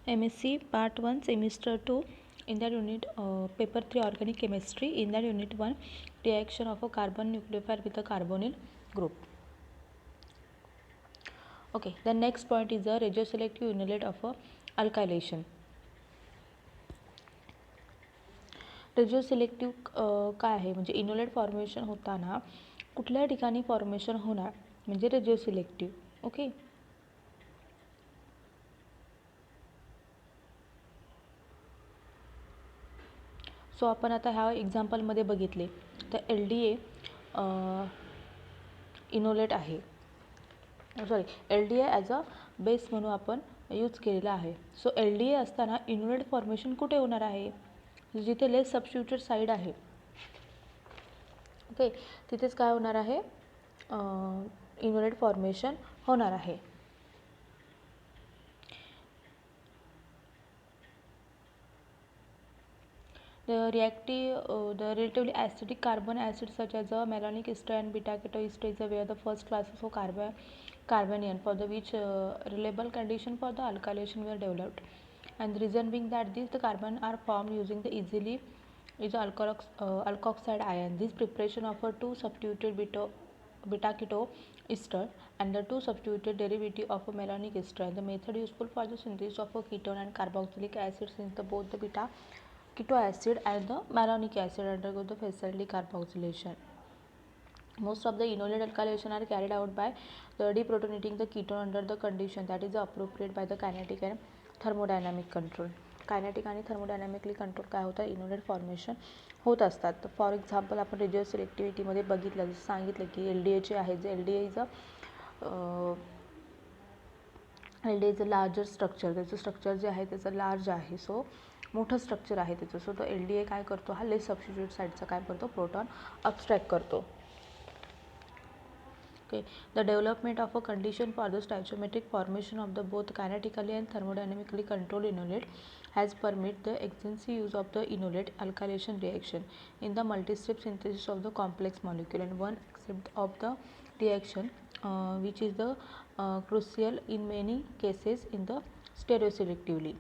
MSc Part 1 Semester 2. In that unit, Paper 3 Organic Chemistry. In that unit 1, reaction of a carbon nucleophile with a carbonyl group. Okay, the next point is the radioselective inolate of a alkylation. रेडिओसिलेक्टिव्ह काय आहे म्हणजे enolate formation होताना कुठल्या ठिकाणी formation होणार म्हणजे रेडिओसिलेक्टिव्ह. Okay, so आपण आता ह्या एक्झाम्पलमध्ये बघितले तर LDA इनोलेट आहे, sorry LDA as a base म्हणून आपण यूज केलेला आहे. सो LDA असताना इनोलेट फॉर्मेशन कुठे होणार आहे, जिथे लेस सबस्टिट्यूटेड साईड आहे. ओके, तिथेच काय होणार आहे, इनोलेट फॉर्मेशन होणार आहे. The relatively acidic carbon acids such as malonic ester and beta keto ester is where the first classes of carbanion for the which reliable condition for the alkylation were developed, and the reason being that these the carbon are formed using the easily is alkoxide ion. This preparation of a two substituted beta keto ester and the two substituted derivative of a malonic ester, and the method useful for the synthesis of a ketone and carboxylic acid since the both the beta keto acid and the malonic acid undergo the facility carboxylation. Most of the inolate alkylation are carried out by the deprotonating the ketone under the condition that is appropriate by the kinetic and thermodynamic control. Kinetic आणि thermodynamically control काय होतं, enolate formation होत असतात. तर for example आपण radio सिलेक्टिव्हिटीमध्ये बघितलं, जसं सांगितलं की LDAचे आहे, जे LDA is a larger structure, त्याचं स्ट्रक्चर जे आहे त्याचं लार्ज आहे, सो मोठं स्ट्रक्चर आहे त्याचं. सो तो LDA काय करतो, हा लेस सबस्टिट्यूट साईडचा काय करतो, प्रोटॉन अब्स्ट्रॅक्ट करतो. Okay, the development of a condition for the stoichiometric formation of the both kinetically and thermodynamically control enolate has permit the extensive use of the inolate alkylation reaction in the multi-step synthesis of the complex molecule, and one aspect of the reaction which is the crucial in many cases in the stereoselectively.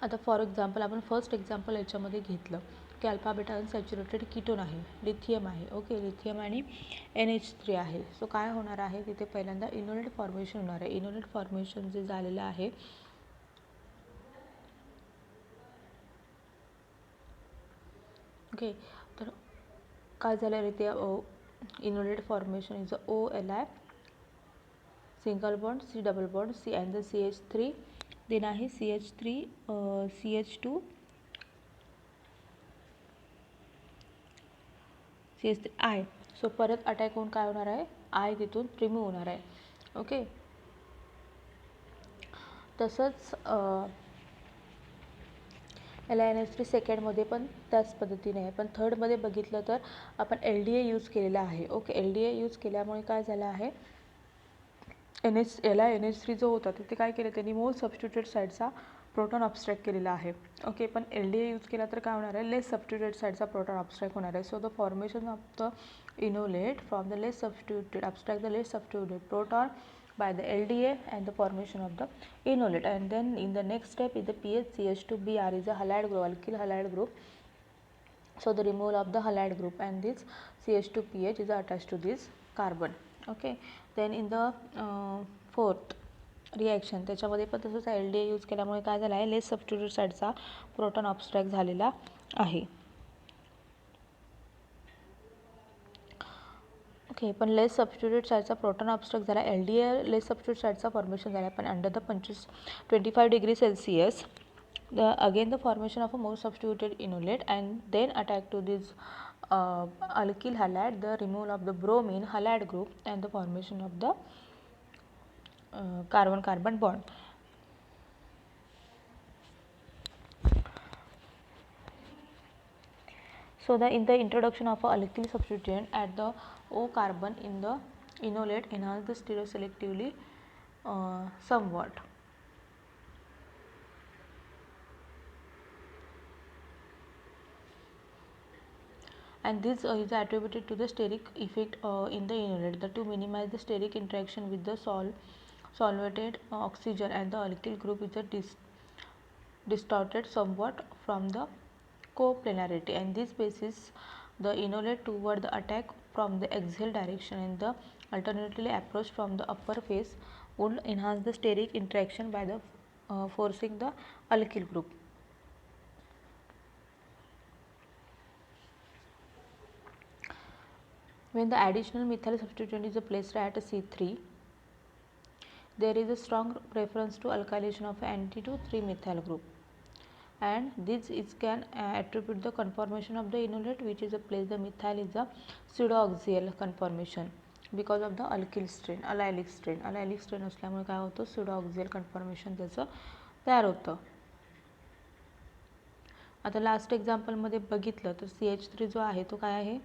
आता for example आपण first example याच्यामध्ये घेतलं की alpha beta unsaturated ketone आहे, lithium आहे. Okay, lithium आणि NH3 आहे. So काय होणार आहे, तिथे पहिल्यांदा इनोलेट फॉर्मेशन होणार आहे. इनोलेट फॉर्मेशन जे झालेलं आहे, ओके, तर काय झालं रे, ते enolate formation is OLI single bond C double bond C and the CH3 then आहे CH3 CH2 CH3 I. So परत अटॅक होऊन काय होणार आहे, I तिथून रिमूव्ह होणार आहे. ओके, तसंच NH3 सेकंडमध्ये पण त्याच पद्धतीने आहे, पण थर्डमध्ये बघितलं तर आपण LDA यूज केलेला आहे. ओके, LDA यूज केल्यामुळे काय झालं आहे, NH3 जो होता तिथे काय केलं त्यांनी, मोल सबस्टिट्यूटेड साईडचा प्रोटॉन अब्स्ट्रॅक्ट केलेला आहे. ओके, पण LDA यूज केला तर काय होणार आहे, लेस सबस्टिट्यूटेड साईडचा प्रोटॉन अब्स्ट्रॅक्ट होणार आहे. So the formation of the enolate from the less substituted abstract the less substituted proton by the LDA and the formation of the inolate, and then in the next step is the PHCH2Br is a halide group, alkyl halide group. So the removal of the halide group and this CH2PH is attached to this carbon. Okay, then in the fourth reaction त्याच्यामध्ये पण तसंच LDA use केल्यामुळे काय झालं आहे, लेस substitute साईडचा proton अब्स्ट्रॅक्ट झालेला आहे. ओके, पण लेस सबस्टिट्यूटेड साईडचा प्रोटॉन अब्स्ट्रॅक्ट झाला, LDA लेस सबस्टिट्यूट साईडचा फॉर्मेशन झाला, पण under the 25 degree Celsius again the formation of a more substituted inolate and then attack to this alkyl halide, the removal of the bromine halide group and the formation of the carbon-carbon bond. So in the introduction of a alkyl substituent at the O carbon in the inolate enhance the stereoselectively somewhat. And this is attributed to the steric effect in the inolate, to minimize the steric interaction with the solvated oxygen and the alkyl group is distorted somewhat from the coplanarity, and this basis the enolate toward the attack from the axial direction and the alternately approach from the upper face would enhance the steric interaction by the forcing the alkyl group. When the additional methyl substituent is placed at C3, there is a strong preference to alkylation of anti-2,3-methyl group, and this is can attribute the conformation of the enolate which is a place the methyl is a pseudo-axial conformation because of the alkyl strain, allylic strain असल्यामुळे काय होतं, pseudo-axial conformation त्याचं तयार होतं. आता last example मध्ये बघितलं तर CH3 जो आहे तो काय आहे,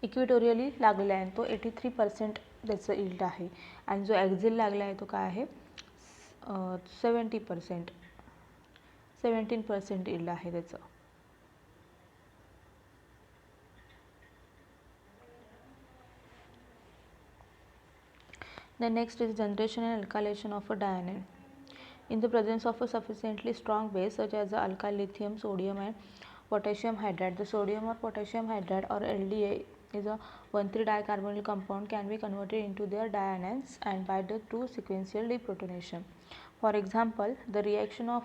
इक्विटोरियली लागलेला आहे, तो 83% त्याचं इल्ड आहे, आणि जो ॲक्झिल लागला आहे तो काय आहे 17% इल्ड आहे त्याचं. The next is generation and alkylation of a dianion. In the presence of a sufficiently strong base such as the alkyl lithium, sodium and potassium hydride, the sodium or potassium hydride or LDA is a 1,3-dicarbonyl compound can be converted into their dianions and by the two sequential deprotonation. For example, the reaction of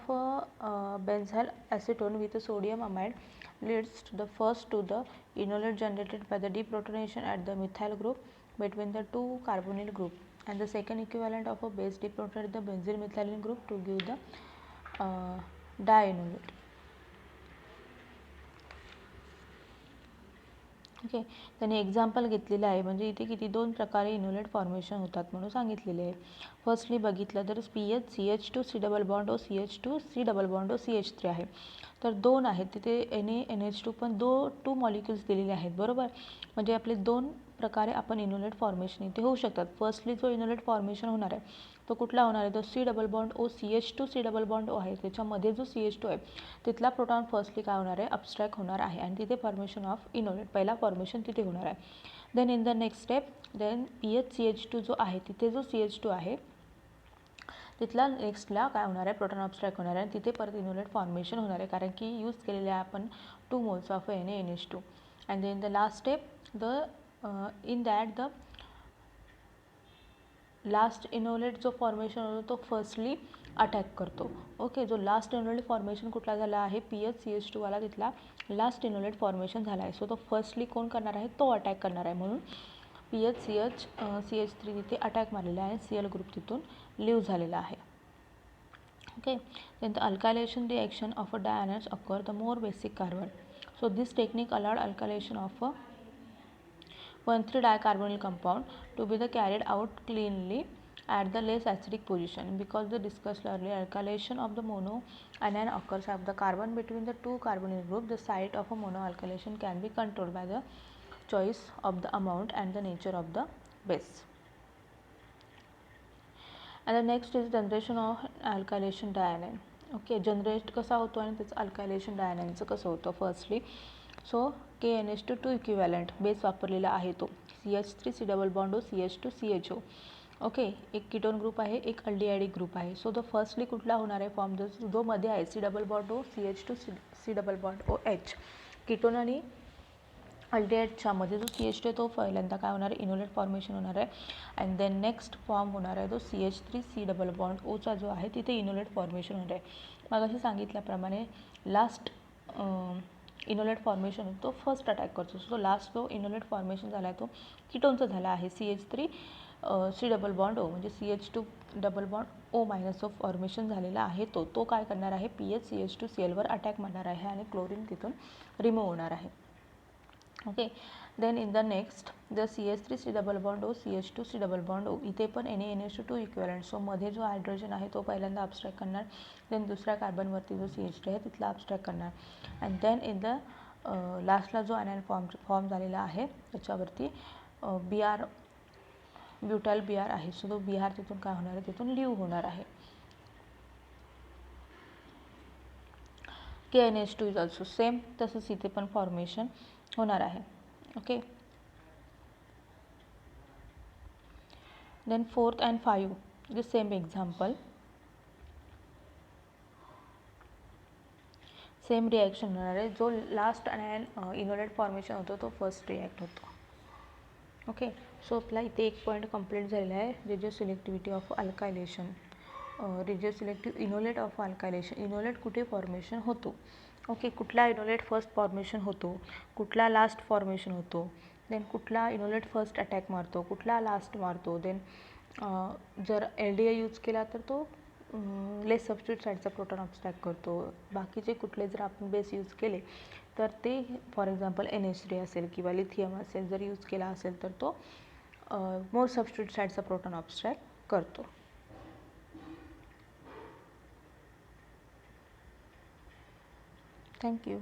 benzyl acetone with a sodium amide leads to the first to the enolate generated by the deprotonation at the methyl group between the two carbonyl group, and the second equivalent of a base deprotonated the benzyl methylene group to give the dienolate. Okay, त्याने example घेतलेलं आहे, म्हणजे इथे किती दोन प्रकारे enolate formation होतात म्हणून सांगितलेले आहे. फर्स्टली बघितलं तर PH CH2 C double bond O CH2 C double bond O CH3 आहे, तर दोन आहेत तिथे NaNH2 पण टू मॉलिक्युल्स दिलेले आहेत, बरोबर. म्हणजे आपले दोन प्रकारे आपण इनोलेट फॉर्मेशन इथे होऊ शकतात. फर्स्टली जो इनोलेट फॉर्मेशन होणार आहे तो कुठला होणार आहे, तो C double bond O CH2 C double bond O आहे, त्याच्यामध्ये जो CH2 आहे तिथला प्रोटॉन फर्स्टली काय होणार आहे, अबस्ट्रॅक्ट होणार आहे आणि तिथे फॉर्मेशन ऑफ इनोलेट पहिला फॉर्मेशन तिथे होणार आहे. Then in the next step then PH CH2 जो आहे तिथे जो CH2 आहे तिथला नेक्स्टला काय होणार आहे, प्रोटॉन अबस्ट्रॅक्ट होणार आहे आणि तिथे परत इनोलेट फॉर्मेशन होणार आहे, कारण की यूज केलेले आहे आपण 2 moles of NaNH2. And then the last step the in that the last enolate जो फॉर्मेशन होतो तो फर्स्टली अटॅक करतो. ओके, जो लास्ट इनोलेट फॉर्मेशन कुठला झाला आहे PH CH2 वाला तिथला लास्ट इनोलेट फॉर्मेशन झाला आहे, सो तो फर्स्टली कोण करणार आहे, तो अटॅक करणार आहे, म्हणून PH CH3 तिथे अटॅक मारलेला आहे, Cl ग्रुप तिथून लिव्ह झालेला आहे. Okay, then the alkylation reaction of a dianions occur the more basic carbon. So this technique allowed alkylation of a 1,3-dicarbonyl compound to be carried out cleanly at the less acidic position. Because the discussed earlier alkylation of the monoanion occurs at the carbon between the two carbonyl group, the site of a monoalkylation can be controlled by the choice of the amount and the nature of the base. And the next is generation of alkylation dianion. Okay, generate कसा होतो आणि त्याचं अल्कायलेशन डायनाइनचं कसं होतं. Firstly so KNH2 2 equivalent base वापरलेला आहे, तो CH3 C double bond O CH2 CHO. Okay, एक कीटोन ग्रुप आहे, एक अल्डिहाइड ग्रुप आहे. सो द फर्स्टली कुठला होणार आहे फॉर्म, जो मध्ये आहे C double bond O CH2 C double bond O H. Ketone आणि अल्डिहाइडच्या मध्ये जो CH2 आहे तो पहिल्यांदा काय होणार आहे, इनोलेट फॉर्मेशन होणार आहे. अँड देन नेक्स्ट फॉर्म होणार आहे तो CH3 C double bond Ocha जो आहे तिथे इनोलेट फॉर्मेशन होणार आहे. मग असे सांगितल्याप्रमाणे लास्ट इनोलेट फॉर्मेशन तो फर्स्ट अटॅक करतो. सो लास्ट जो इनोलेट फॉर्मेशन झाला आहे तो कीटोनचा झाला आहे, CH3 C डबल बॉन्ड ओ म्हणजे CH2 double bond O minus जो फॉर्मेशन झालेला आहे तो काय करणार आहे, PH CH2 Cl वर अटॅक मारणार आहे आणि क्लोरीन तिथून रिमूव्ह होणार आहे. Okay, then in the next the CH3 C double bond O CH2 C double bond O, इथे पण NaNH2 2 इक्विवॅलंट. सो मध्ये जो हायड्रोजन आहे तो पहिल्यांदा अबस्ट्रॅक्ट करणार, देन दुसऱ्या कार्बनवरती जो CH3 आहे तिथला अबस्ट्रॅक्ट करणार, अँड देन इन द लास्टला जो अनायन फॉर्म झालेला आहे त्याच्यावरती Br ब्युटाइल Br आहे, सो तो Br तिथून काय होणार आहे, तिथून लिव्ह होणार आहे. KNH2 इज ऑल्सो सेम, तसंच इथे पण फॉर्मेशन होणार आहे. Okay, Then fourth and 5, the same example, same reaction होणार आहे. जो लास्ट आणि इनोलेट फॉर्मेशन होतो तो फर्स्ट रिॲक्ट होतो. ओके, सो आपला इथे एक पॉईंट कंप्लीट झालेला आहे. Radio selectivity of alkylation, radio selective enolate of alkylation. Enolate कुठे फॉर्मेशन होतो, ओके, कुठला इनोलेट फर्स्ट फॉर्मेशन होतो, कुठला लास्ट फॉर्मेशन होतो, देन कुठला इनोलेट फर्स्ट अटॅक मारतो, कुठला लास्ट मारतो. देन जर LDA यूज केला तर तो लेस सबस्टिट्यूट साईडचा प्रोटॉन अब्स्ट्रॅक्ट करतो. बाकीचे कुठले जर आपण बेस यूज केले तर ते फॉर एक्झाम्पल NH3 असेल किंवा लिथियम असेल जर यूज केला असेल तर तो मोर सबस्टिट्यूट साईडचा प्रोटॉन अब्स्ट्रॅक्ट करतो. थँक्यू.